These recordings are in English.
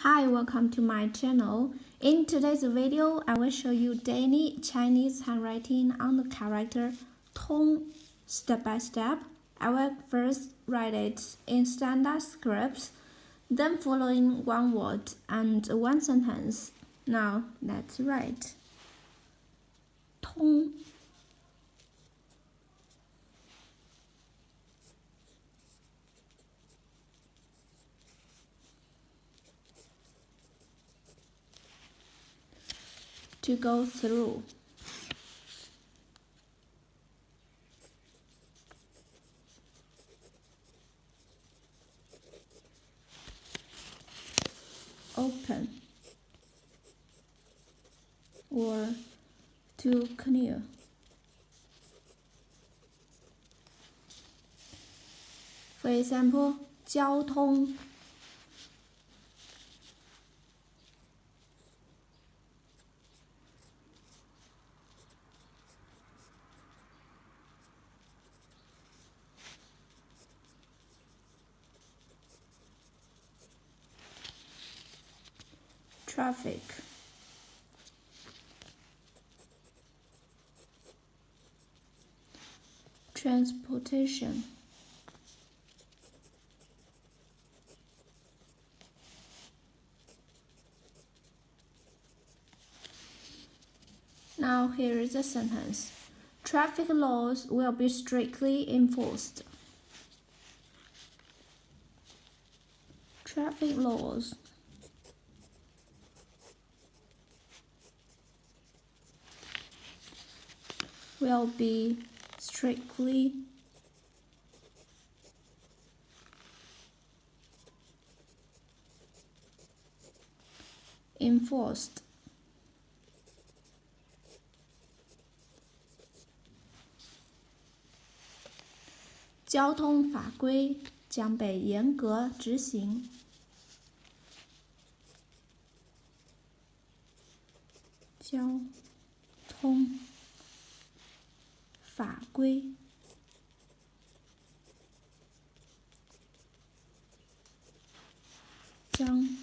Hi, welcome to my channel. In today's video, I will show you daily Chinese handwriting on the character tōng step by step. I will first write it in standard script, then following one word and one sentence. Now let's write. 通 to go through. Open or to clear. For example, 交通 traffic, transportation, now here is a sentence. Traffic laws will be strictly enforced. Traffic laws will be strictly enforced. 交通法规将被严格执行。交通法规将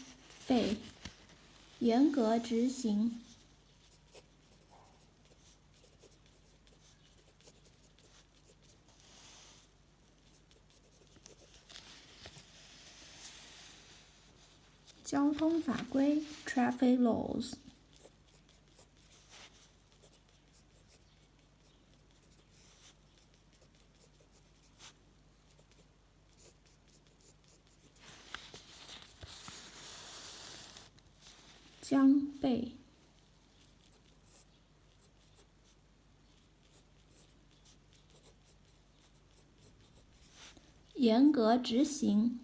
被严格执行。交通法规 （traffic laws） 将被严格执行。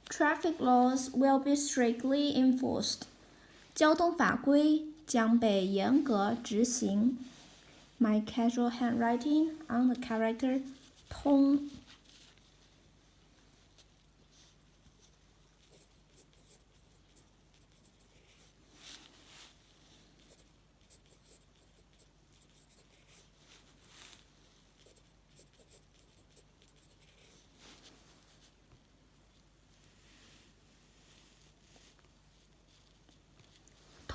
Traffic laws will be strictly enforced. 交通法规将被严格执行。My casual handwriting on the character 通。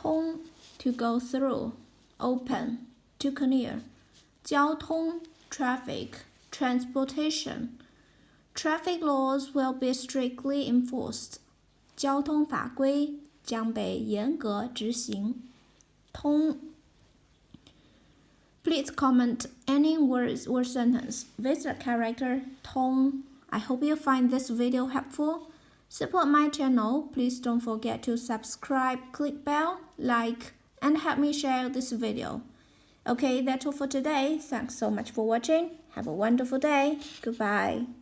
通 to go through, open to clear. 交通 traffic, transportation. Traffic laws will be strictly enforced. 交通法规将被严格执行。通 Please comment any words or sentence with the character 通. I hope you find this video helpful. Support my channel. Please don't forget to subscribe, click bell, like, and help me share this video. Okay, that's all for today. Thanks so much for watching. Have a wonderful day. Goodbye.